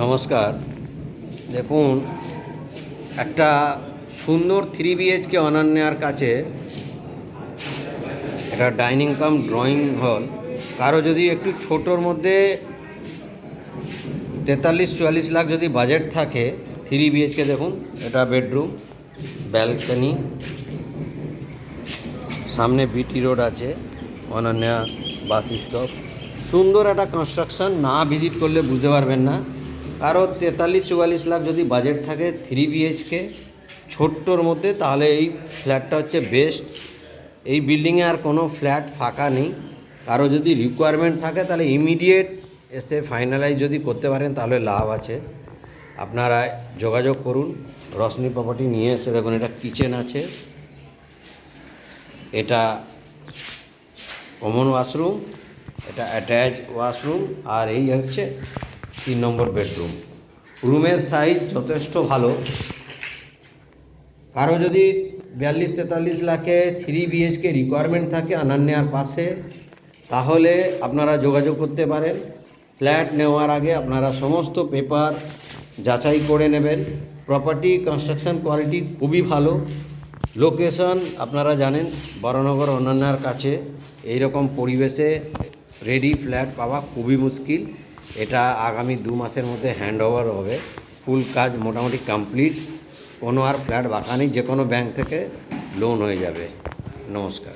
নমস্কার। দেখুন, একটা সুন্দর 3 BHK অনন্যার কাছে এটা ডাইনিং কাম ড্রয়িং হল। কারো যদি একটু ছোটোর মধ্যে 43-44 লাখ যদি বাজেট থাকে, 3 BHK দেখুন, এটা বেডরুম, ব্যালকনি, সামনে বিটি রোড আছে, অনন্যা বাস স্টপ। সুন্দর একটা কনস্ট্রাকশন, না ভিজিট করলে বুঝতে পারবেন না। কারো 43-44 লাখ যদি বাজেট থাকে 3 BHK ছোট্টর মধ্যে, তাহলে এই ফ্ল্যাটটা হচ্ছে বেস্ট। এই বিল্ডিংয়ে আর কোনো ফ্ল্যাট ফাঁকা নেই। কারো যদি রিকোয়ারমেন্ট থাকে তাহলে ইমিডিয়েট এসে ফাইনালাইজ যদি করতে পারেন তাহলে লাভ আছে। আপনারা যোগাযোগ করুন। রশ্মি প্রপার্টি নিয়ে এসে দেখুন, এটা কিচেন আছে, এটা কমন ওয়াশরুম, এটা অ্যাটাচ ওয়াশরুম, আর এই হচ্ছে 3 নম্বর বেডরুম। রুমের সাইজ যথেষ্ট ভালো। কারো যদি 42-43 লাখে 3 BHK রিকোয়ারমেন্ট থাকে অনন্যার পাশে, তাহলে আপনারা যোগাযোগ করতে পারেন। ফ্ল্যাট নেওয়ার আগে আপনারা সমস্ত পেপার যাচাই করে নেবেন। প্রপার্টি কনস্ট্রাকশন কোয়ালিটি খুবই ভালো। লোকেশন আপনারা জানেন, বরানগর অনন্যার কাছে। এই রকম পরিবেশে রেডি ফ্ল্যাট পাওয়া খুবই মুশকিল। এটা আগামী 2 মাসের মধ্যে হ্যান্ড ওভার হবে। ফুল কাজ মোটামুটি কমপ্লিট। কোনো আর ফ্ল্যাট বাঁকা নেই, যে কোনো ব্যাংক থেকে লোন হয়ে যাবে। নমস্কার।